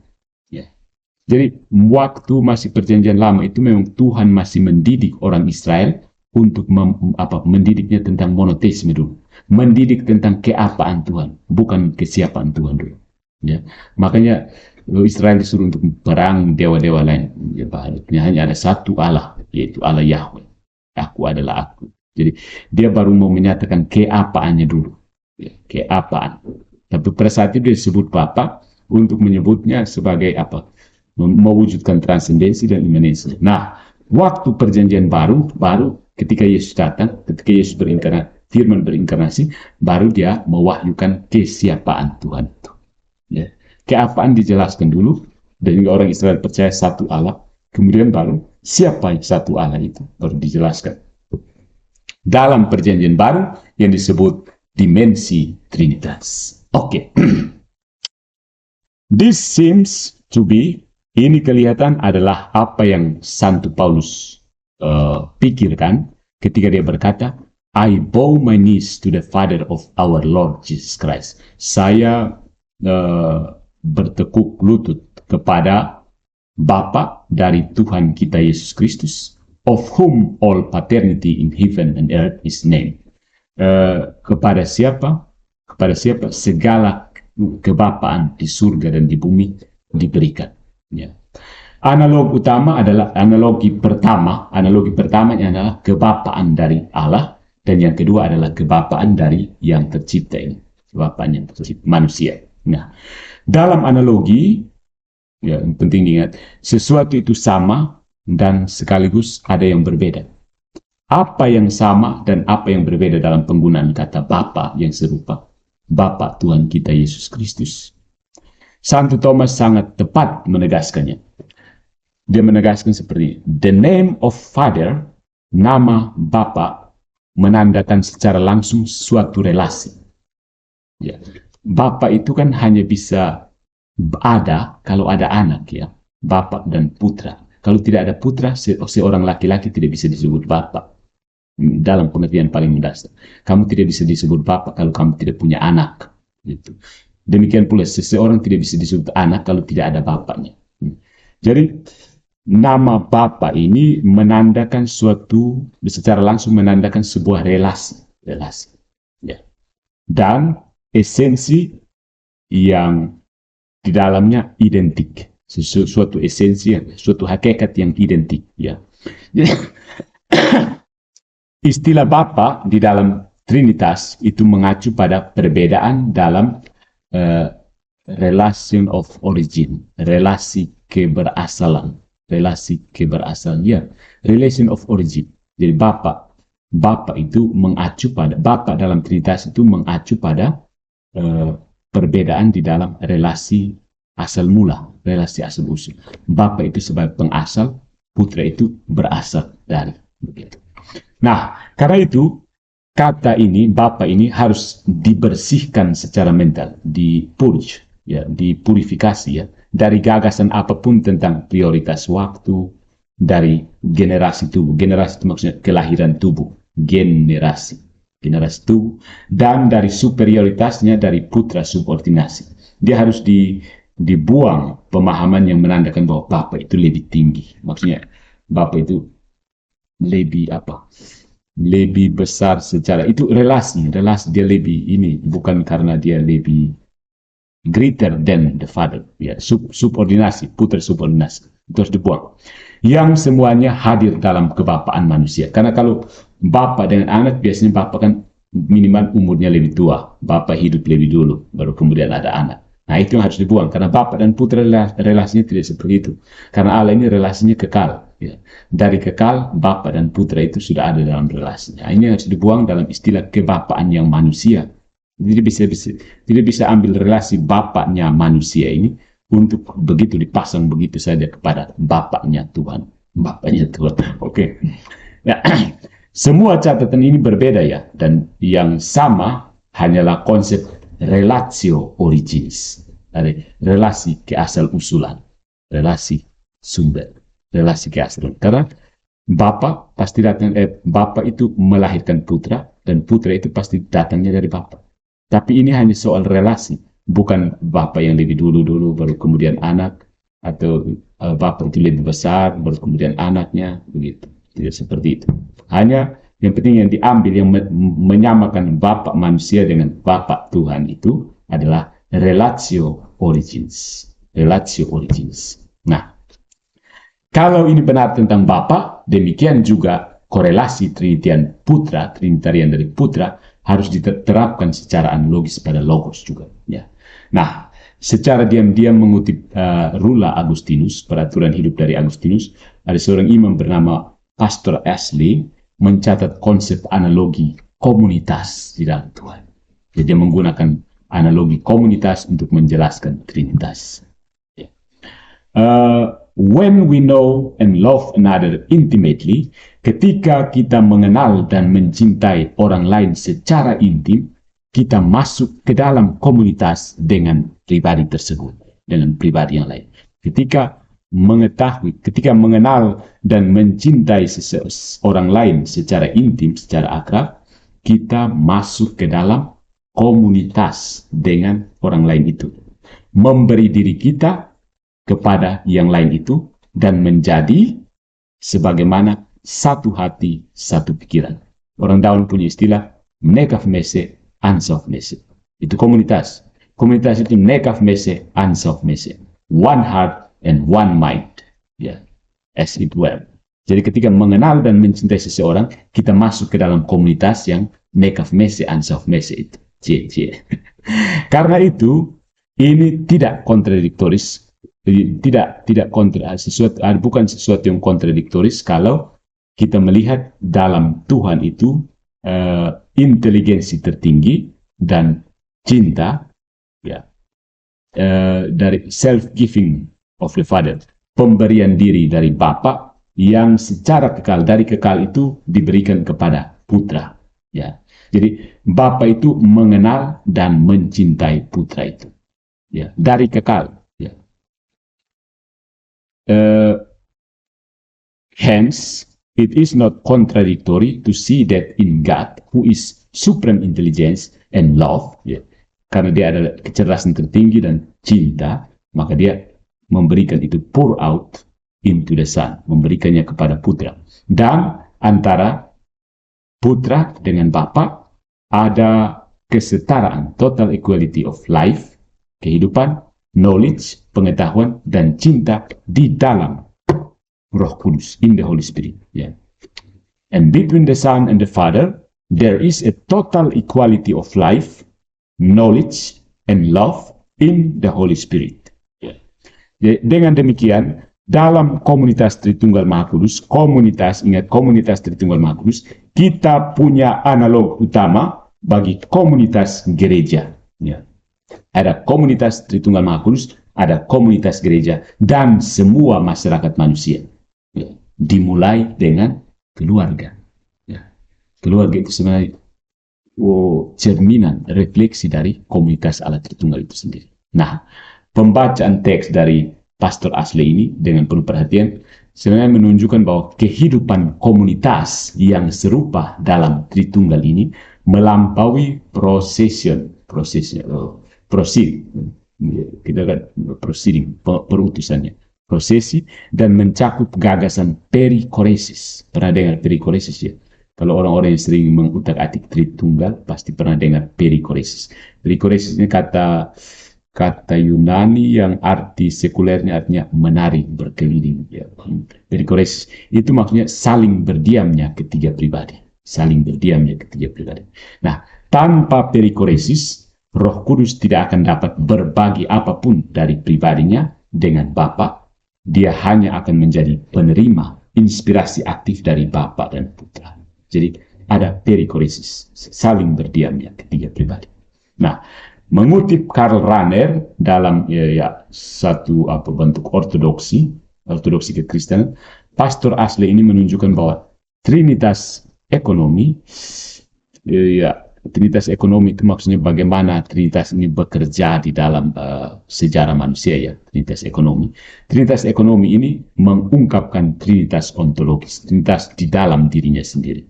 Jadi waktu masih Perjanjian Lama itu memang Tuhan masih mendidik orang Israel untuk mendidiknya tentang monoteisme dulu, mendidik tentang keapaan Tuhan, bukan kesiapan Tuhan dulu. Ya, makanya Israel disuruh untuk perang dewa-dewa lain. Ya, hanya ada satu Allah, yaitu Allah Yahweh. Aku adalah aku. Jadi dia baru mau menyatakan keapaannya dulu. Ya, keapaan. Tapi pada saat itu dia sebut Bapa untuk menyebutnya sebagai apa? Mewujudkan transendensi dan imanensi. Nah, waktu perjanjian baru ketika Yesus datang, ketika Yesus firman berinkarnasi, baru dia mewahyukan kesiapaan Tuhan itu. Ya. Keapaan dijelaskan dulu, dan juga orang Israel percaya satu Allah, kemudian baru siapa yang satu Allah itu baru dijelaskan. Dalam perjanjian baru yang disebut dimensi Trinitas. Oke. This seems to be, ini kelihatan adalah apa yang Santo Paulus pikirkan ketika dia berkata, I bow my knees to the Father of our Lord Jesus Christ. Saya bertekuk lutut kepada Bapa dari Tuhan kita Yesus Kristus, of whom all paternity in heaven and earth is named. Kepada siapa? Kepada siapa segala kebapaan di surga dan di bumi diberikan. Ya. Analogi pertamanya adalah kebapaan dari Allah, dan yang kedua adalah kebapaan dari yang tercipta ini, kebapaan yang tercipta manusia. Nah, dalam analogi, ya penting diingat, sesuatu itu sama dan sekaligus ada yang berbeda. Apa yang sama dan apa yang berbeda dalam penggunaan kata Bapa yang serupa? Bapa Tuhan kita Yesus Kristus. Santo Thomas sangat tepat menegaskannya. Dia menegaskan seperti ini. The name of Father, nama Bapa, menandakan secara langsung suatu relasi. Ya. Bapa itu kan hanya bisa ada kalau ada anak, ya. Bapa dan putra. Kalau tidak ada putra, seorang laki-laki tidak bisa disebut Bapa. Dalam pengertian paling mendasar. Kamu tidak bisa disebut Bapa kalau kamu tidak punya anak. Gitu. Demikian pula seseorang tidak bisa disebut anak kalau tidak ada bapaknya. Jadi nama Bapa ini menandakan secara langsung menandakan sebuah relasi. Ya. Dan esensi yang di dalamnya identik. Suatu esensi, suatu hakikat yang identik. Ya. Istilah Bapa di dalam Trinitas itu mengacu pada perbedaan dalam relation of origin, relasi keberasalan, ya, relation of origin. Jadi Bapa itu mengacu pada, Bapa dalam Trinitas itu mengacu pada perbedaan di dalam relasi asal mula, relasi asal usul. Bapa itu sebagai pengasal, putra itu berasal dari, begitu. Nah, karena itu kata ini, Bapa ini harus dibersihkan secara mental, dipurge, ya, dipurifikasi, ya, dari gagasan apapun tentang prioritas waktu, dari generasi tubuh. Generasi itu maksudnya kelahiran tubuh, generasi tubuh, dan dari superioritasnya dari putra subordinasi. Dia harus dibuang pemahaman yang menandakan bahwa Bapa itu lebih tinggi. Maksudnya Bapa itu lebih besar secara itu relasi dia lebih ini, bukan karena dia lebih greater than the father, ya, subordinasi, putra subordinasi itu harus dibuang. Yang semuanya hadir dalam kebapaan manusia. Karena kalau Bapa dengan anak, biasanya Bapa kan minimal umurnya lebih tua, Bapa hidup lebih dulu, baru kemudian ada anak. Nah, itu yang harus dibuang, karena Bapa dan putra relasinya tidak seperti itu. Karena Allah ini relasinya kekal. Ya. Dari kekal, Bapa dan putra itu sudah ada dalam relasinya. Ini harus dibuang dalam istilah kebapaan yang manusia. Tidak bisa ambil relasi bapaknya manusia ini untuk begitu dipasang begitu saja kepada bapaknya Tuhan. Oke. Ya. Semua catatan ini berbeda, ya, dan yang sama hanyalah konsep relatio origins, dari relasi keasal usulan, relasi sumber. Relasi keasal. Karena Bapa pasti datang, Bapa itu melahirkan putra, dan putra itu pasti datangnya dari Bapa. Tapi ini hanya soal relasi, bukan Bapa yang lebih dulu baru kemudian anak, atau Bapa itu lebih besar baru kemudian anaknya, begitu. Tidak seperti itu. Hanya yang penting yang diambil yang menyamakan Bapa manusia dengan Bapa Tuhan itu adalah relatio origins. Nah, kalau ini benar tentang Bapa, demikian juga korelasi Trinitarian dari Putra harus diterapkan secara analogis pada Logos juga. Ya. Nah, secara diam-diam mengutip Rula Agustinus, peraturan hidup dari Agustinus, ada seorang imam bernama Pastor Ashley mencatat konsep analogi komunitas di dalam Tuhan. Jadi dia menggunakan analogi komunitas untuk menjelaskan Trinitas. Ya. When we know and love another intimately, ketika kita mengenal dan mencintai orang lain secara intim, kita masuk ke dalam komunitas dengan pribadi tersebut, dengan pribadi yang lain. Ketika mengenal dan mencintai orang lain secara intim, secara akrab, kita masuk ke dalam komunitas dengan orang lain itu. Memberi diri kita kepada yang lain itu dan menjadi sebagaimana satu hati, satu pikiran. Orang Daun punya istilah nekaf mese, ansof mese. Itu komunitas. Komunitas itu nekaf mese, ansof mese. One heart and one mind. Ya, as it were. Jadi ketika mengenal dan mencintai seseorang, kita masuk ke dalam komunitas yang nekaf mese, ansof mese itu. Karena itu, ini tidak kontradiktoris. Bukan sesuatu yang kontradiktoris kalau kita melihat dalam Tuhan itu inteligensi tertinggi dan cinta, ya, dari self-giving of the Father, pemberian diri dari Bapa yang secara kekal, dari kekal itu diberikan kepada Putra. Ya, jadi Bapa itu mengenal dan mencintai Putra itu, ya, dari kekal. Hence, it is not contradictory to see that in God, who is supreme intelligence and love, karena dia adalah kecerdasan tertinggi dan cinta, maka dia memberikan itu pour out into the Son, memberikannya kepada Putra. Dan antara Putra dengan Bapa ada kesetaraan, total equality of life, kehidupan, knowledge, pengetahuan, dan cinta di dalam Roh Kudus, in the Holy Spirit. Yeah. And between the Son and the Father, there is a total equality of life, knowledge, and love in the Holy Spirit. Yeah. Dengan demikian, dalam komunitas Tritunggal Maha Kudus, komunitas Tritunggal Maha Kudus, kita punya analog utama bagi komunitas gereja. Yeah. Ada komunitas Tritunggal Maha Kudus, ada komunitas gereja, dan semua masyarakat manusia. Ya, dimulai dengan keluarga. Ya. Keluarga itu sebenarnya cerminan, refleksi dari komunitas Allah Tritunggal itu sendiri. Nah, pembacaan teks dari Pastor Ashley ini dengan penuh perhatian sebenarnya menunjukkan bahwa kehidupan komunitas yang serupa dalam Tritunggal ini melampaui perutusannya, prosesi, dan mencakup gagasan perikoresis. Pernah dengar perikoresis ya? Kalau orang-orang yang sering mengutak-atik Tritunggal pasti pernah dengar perikoresis. Perikoresis ini kata Yunani yang arti sekulernya artinya menari, berkeliling. Ya. Perikoresis itu maksudnya saling berdiamnya ketiga pribadi. Nah, tanpa perikoresis, Roh Kudus tidak akan dapat berbagi apapun dari pribadinya dengan Bapa. Dia hanya akan menjadi penerima inspirasi aktif dari Bapa dan Putra. Jadi ada perikoresis, saling berdiamnya ketiga pribadi. Nah, mengutip Karl Rahner dalam satu bentuk ortodoksi kekristenan, Pastor Ashley ini menunjukkan bahwa Trinitas ekonomi, Trinitas ekonomi itu maksudnya bagaimana Trinitas ini bekerja di dalam sejarah manusia ya, Trinitas ekonomi. Trinitas ekonomi ini mengungkapkan Trinitas ontologis, Trinitas di dalam dirinya sendiri.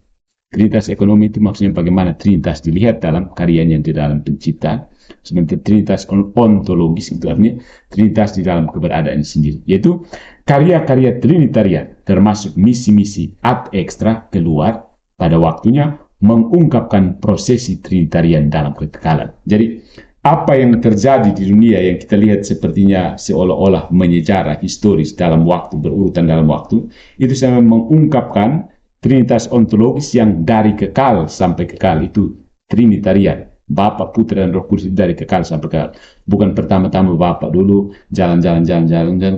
Trinitas ekonomi itu maksudnya bagaimana Trinitas dilihat dalam karyanya di dalam penciptaan. Sementara Trinitas ontologis itu artinya Trinitas di dalam keberadaan sendiri, yaitu karya-karya Trinitarian termasuk misi-misi ad extra keluar pada waktunya mengungkapkan prosesi Trinitarian dalam kekekalan. Jadi apa yang terjadi di dunia yang kita lihat sepertinya seolah-olah menyejarah historis dalam waktu, berurutan dalam waktu, itu sangat mengungkapkan Trinitas ontologis yang dari kekal sampai kekal itu Trinitarian. Bapa, Putra, dan Roh Kudus itu dari kekal sampai kekal. Bukan pertama-tama Bapa dulu, jalan-jalan,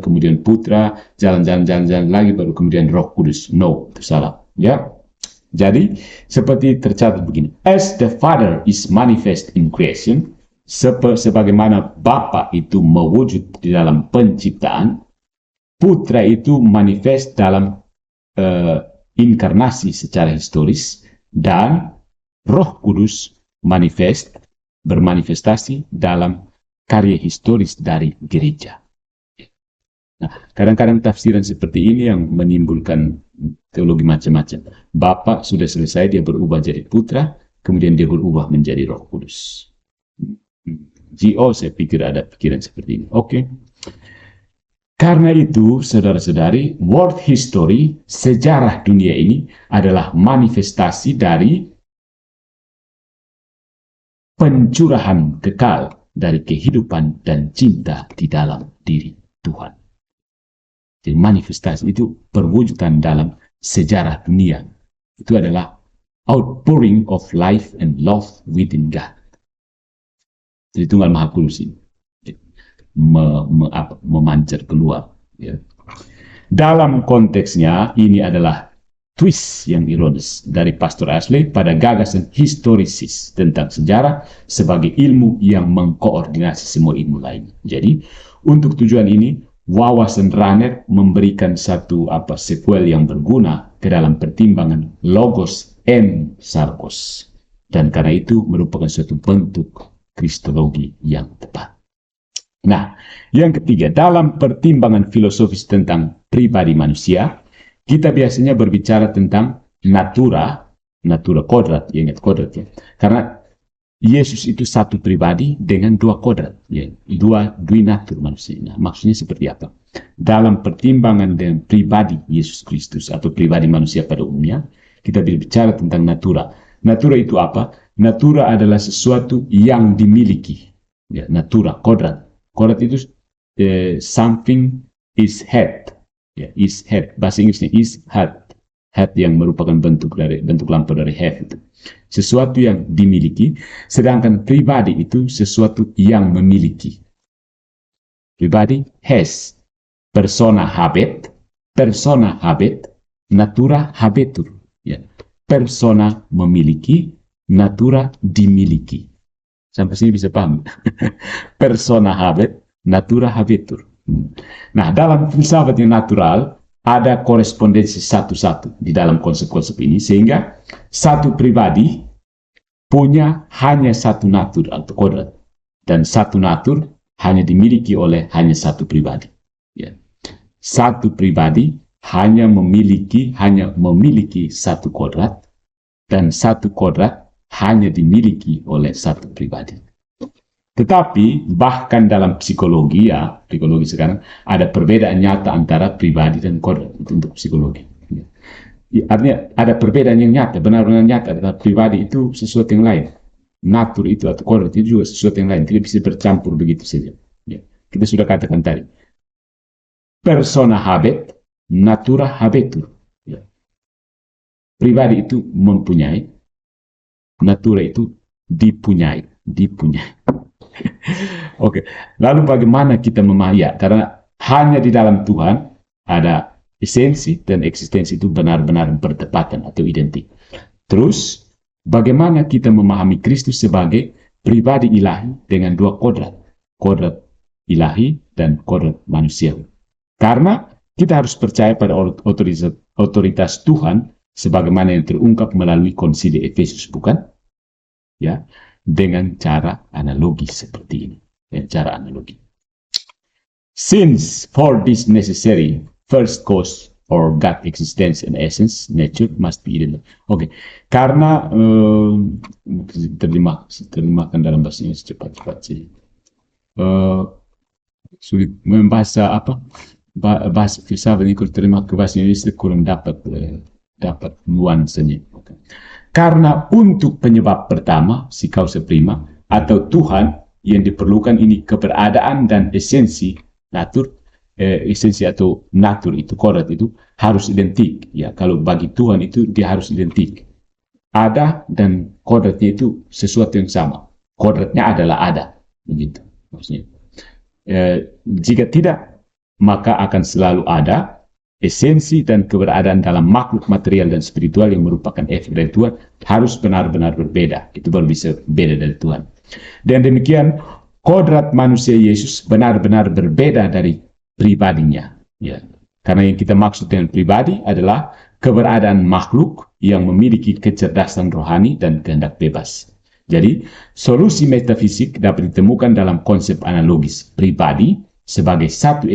kemudian Putra, jalan-jalan lagi, baru kemudian Roh Kudus. No, itu salah. Ya, jadi seperti tercatat begini. As the Father is manifest in creation, sebagaimana Bapa itu mewujud di dalam penciptaan, Putra itu manifest dalam inkarnasi secara historis, dan Roh Kudus bermanifestasi dalam karya historis dari gereja. Nah, kadang-kadang tafsiran seperti ini yang menimbulkan teologi macam-macam. Bapa sudah selesai, dia berubah jadi Putra, kemudian dia berubah menjadi Roh Kudus. Saya pikir ada pikiran seperti ini. Oke. Karena itu, saudara-saudari, world history, sejarah dunia ini adalah manifestasi dari pencurahan kekal dari kehidupan dan cinta di dalam diri Tuhan. Jadi manifestasi itu perwujudan dalam sejarah dunia. Itu adalah outpouring of life and love within God. Jadi Tunggal Maha Kudus ini memancar keluar. Ya. Dalam konteksnya, ini adalah twist yang ironis dari Pastor Ashley pada gagasan historisis tentang sejarah sebagai ilmu yang mengkoordinasi semua ilmu lain. Jadi, untuk tujuan ini, wawasan Rahner memberikan satu sequel yang berguna ke dalam pertimbangan logos and sarkos. Dan karena itu merupakan suatu bentuk kristologi yang tepat. Nah, yang ketiga, dalam pertimbangan filosofis tentang pribadi manusia, kita biasanya berbicara tentang natura kodrat, ya, ingat kodrat ya. Karena Yesus itu satu pribadi dengan dua kodrat, ya, dua natur manusia. Nah, maksudnya seperti apa? Dalam pertimbangan dengan pribadi Yesus Kristus atau pribadi manusia pada umumnya, kita berbicara tentang natura. Natura itu apa? Natura adalah sesuatu yang dimiliki. Ya, natura, kodrat. Kodrat itu something is head. Ya, is head. Bahasa Inggrisnya is head. Head yang merupakan bentuk lampu dari have itu. Sesuatu yang dimiliki, sedangkan pribadi itu sesuatu yang memiliki. Pribadi has. Persona habet, natura habetur. Ya. Persona memiliki, natura dimiliki. Sampai sini bisa paham? Persona habet, natura habetur. Nah, dalam filsafat yang natural, ada korespondensi satu-satu di dalam konsep-konsep ini, sehingga satu pribadi punya hanya satu natur atau kodrat, dan satu natur hanya dimiliki oleh hanya satu pribadi. Ya. Satu pribadi hanya memiliki satu kodrat, dan satu kodrat hanya dimiliki oleh satu pribadi. Tetapi bahkan dalam psikologi sekarang ada perbedaan nyata antara pribadi dan kodrat untuk psikologi. Ya, artinya ada perbedaan yang nyata, benar-benar nyata. Adalah pribadi itu sesuatu yang lain, natur itu atau kodrat itu juga sesuatu yang lain, tidak bisa bercampur begitu saja. Ya, kita sudah katakan tadi, persona habet, natura habetur. Ya. Pribadi itu mempunyai, natura itu dipunyai. Oke, lalu bagaimana kita memahami? Ya, karena hanya di dalam Tuhan ada esensi dan eksistensi itu benar-benar bertepatan atau identik. Terus, bagaimana kita memahami Kristus sebagai pribadi ilahi dengan dua kodrat ilahi dan kodrat manusiawi? Karena kita harus percaya pada otoritas Tuhan sebagaimana yang terungkap melalui konsili Efesus, bukan? Ya, dengan cara analogi seperti ini. Ya, cara analogi. Since for this necessary first cause or God existence and essence, nature must be hidden. Oke, karena terjemahkan dalam bahasa Inggris cepat-cepat sih. Sulit membaca bahasa filsafat ini kalau terima ke bahasa Inggris kurang dapat nuansanya. Okay. Karena untuk penyebab pertama, si causa prima, atau Tuhan yang diperlukan ini keberadaan dan esensi natur, esensi atau natur itu, kodrat itu harus identik. Ya, kalau bagi Tuhan itu dia harus identik. Ada dan kodratnya itu sesuatu yang sama. Kodratnya adalah ada, begitu maksudnya. Jika tidak, maka akan selalu ada esensi dan keberadaan dalam makhluk material dan spiritual yang merupakan efek dari Tuhan harus benar-benar berbeda. Itu baru bisa beda dari Tuhan. Dan demikian, kodrat manusia Yesus benar-benar berbeda dari pribadinya. Ya. Karena yang kita maksud dengan pribadi adalah keberadaan makhluk yang memiliki kecerdasan rohani dan kehendak bebas. Jadi, solusi metafisik dapat ditemukan dalam konsep analogis pribadi sebagai satu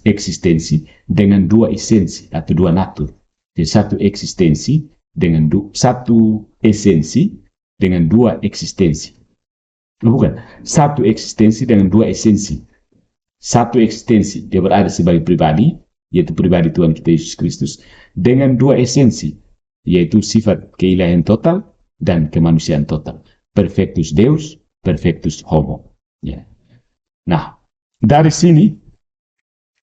eksistensi dengan dua esensi atau dua natur. Jadi satu eksistensi dengan satu esensi dengan dua eksistensi. Bukan, satu eksistensi dengan dua esensi. Satu eksistensi, dia berada sebagai pribadi, yaitu pribadi Tuhan kita Yesus Kristus, dengan dua esensi, yaitu sifat keilahian total dan kemanusiaan total. Perfectus Deus, perfectus homo. Ya. Nah, dari sini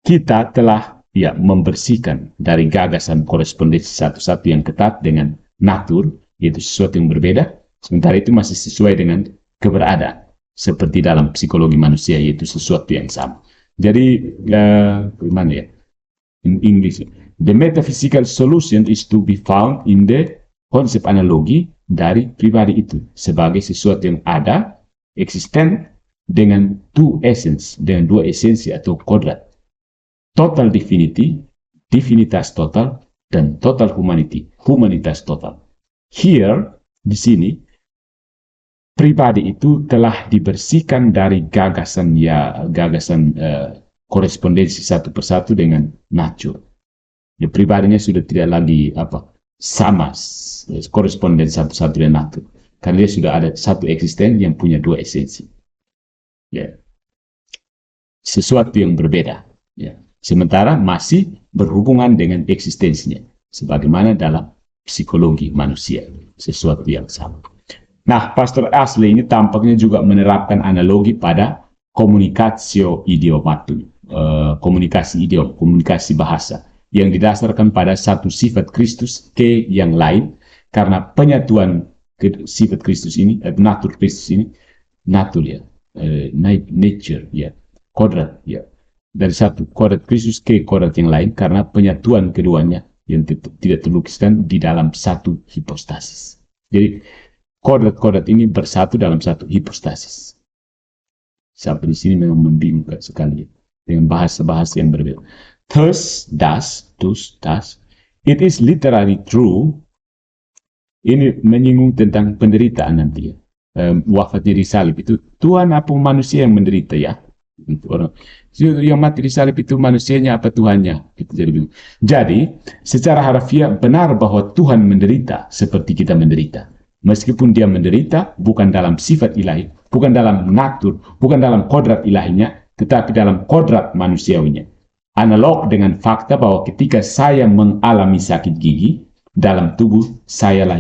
kita telah membersihkan dari gagasan korespondensi satu-satu yang ketat dengan natur, yaitu sesuatu yang berbeda, sementara itu masih sesuai dengan keberadaan, seperti dalam psikologi manusia, yaitu sesuatu yang sama. Jadi, bagaimana ya? In English, the metaphysical solution is to be found in the konsep analogi dari pribadi itu sebagai sesuatu yang ada, eksisten, dengan two essence, dengan dua esensi atau kodrat. Total divinity, divinitas total, dan total humanity, humanitas total. Here, di sini, pribadi itu telah dibersihkan dari gagasan korespondensi satu persatu dengan nature. Ya, pribadinya sudah tidak lagi sama koresponden satu-satu dengan nature, karena dia sudah ada satu eksisten yang punya dua esensi. Ya. Sesuatu yang berbeda. Ya. Sementara masih berhubungan dengan eksistensinya, sebagaimana dalam psikologi manusia, sesuatu yang sama. Nah, Pastor Ashley ini tampaknya juga menerapkan analogi pada komunikasio idiomatum, komunikasi idiom, komunikasi bahasa, yang didasarkan pada satu sifat Kristus ke yang lain, karena penyatuan sifat Kristus ini, natur Kristus ini, natur ya, nature ya, kodrat ya, dari satu kodrat Kristus ke kodrat yang lain karena penyatuan keduanya yang tidak terlukiskan di dalam satu hipostasis. Jadi kodrat-kodrat ini bersatu dalam satu hipostasis. Sampai di sini memang membingungkan sekali dengan bahasa-bahasa yang berbeda. Thus, it is literally true. Ini menyinggung tentang penderitaan nanti ya. Wafatnya di salib itu Tuhan apa manusia yang menderita ya, itu orang yang mati di salib itu manusianya apa Tuhannya gitu. Jadi secara harfiah benar bahwa Tuhan menderita seperti kita menderita, meskipun dia menderita bukan dalam sifat ilahi, bukan dalam natur, bukan dalam kodrat ilahinya, tetapi dalam kodrat manusiawinya. Analog dengan fakta bahwa ketika saya mengalami sakit gigi, dalam tubuh sayalah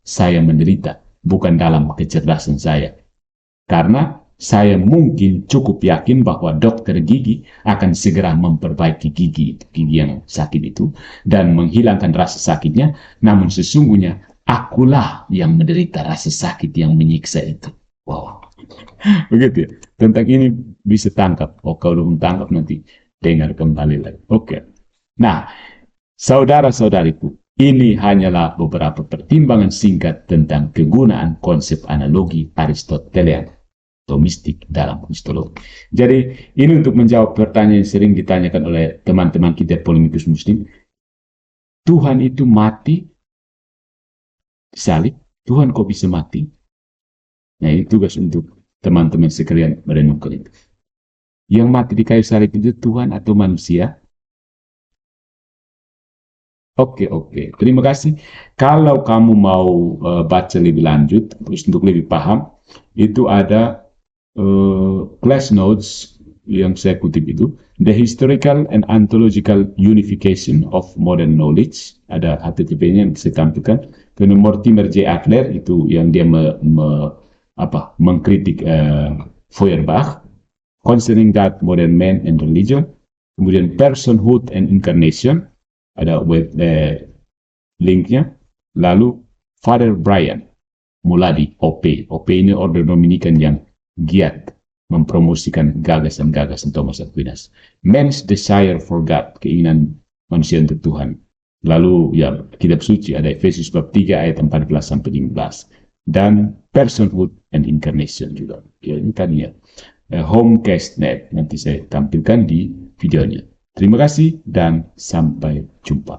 saya menderita, bukan dalam kecerdasan saya. Karena saya mungkin cukup yakin bahwa dokter gigi akan segera memperbaiki gigi yang sakit itu dan menghilangkan rasa sakitnya, namun sesungguhnya akulah yang menderita rasa sakit yang menyiksa itu. Wow. Begitu ya. Tentang ini bisa tangkap. Oh, kalau belum tangkap nanti dengar kembali lagi. Oke. Nah, saudara-saudariku, ini hanyalah beberapa pertimbangan singkat tentang kegunaan konsep analogi Aristotelian atau mistik dalam kristologi. Jadi, ini untuk menjawab pertanyaan yang sering ditanyakan oleh teman-teman kita polemikus muslim. Tuhan itu mati salib. Tuhan kok bisa mati? Nah, ini tugas untuk teman-teman sekalian merenungkan itu. Yang mati di kayu salib itu Tuhan atau manusia? Oke. Terima kasih. Kalau kamu mau baca lebih lanjut, terus untuk lebih paham, itu ada class notes yang saya kutip itu, The Historical and Ontological Unification of Modern Knowledge. Ada HTTP-nya yang saya tampilkan. Kemudian Mortimer J. Adler, itu yang dia mengkritik Feuerbach. Concerning That, Modern Man and Religion. Kemudian Personhood and Incarnation, ada web linknya. Lalu Father Brian Muladi, OP. OP ini order Dominikan yang giat mempromosikan gagasan-gagasan Thomas Aquinas. Man's Desire for God, keinginan manusia untuk Tuhan. Lalu ya kitab suci ada Efesus bab 3 ayat 14 sampai 15. Dan Personhood and Incarnation juga. Ya, ini tadi ya. Homecast.net, nanti saya tampilkan di videonya. Terima kasih dan sampai jumpa.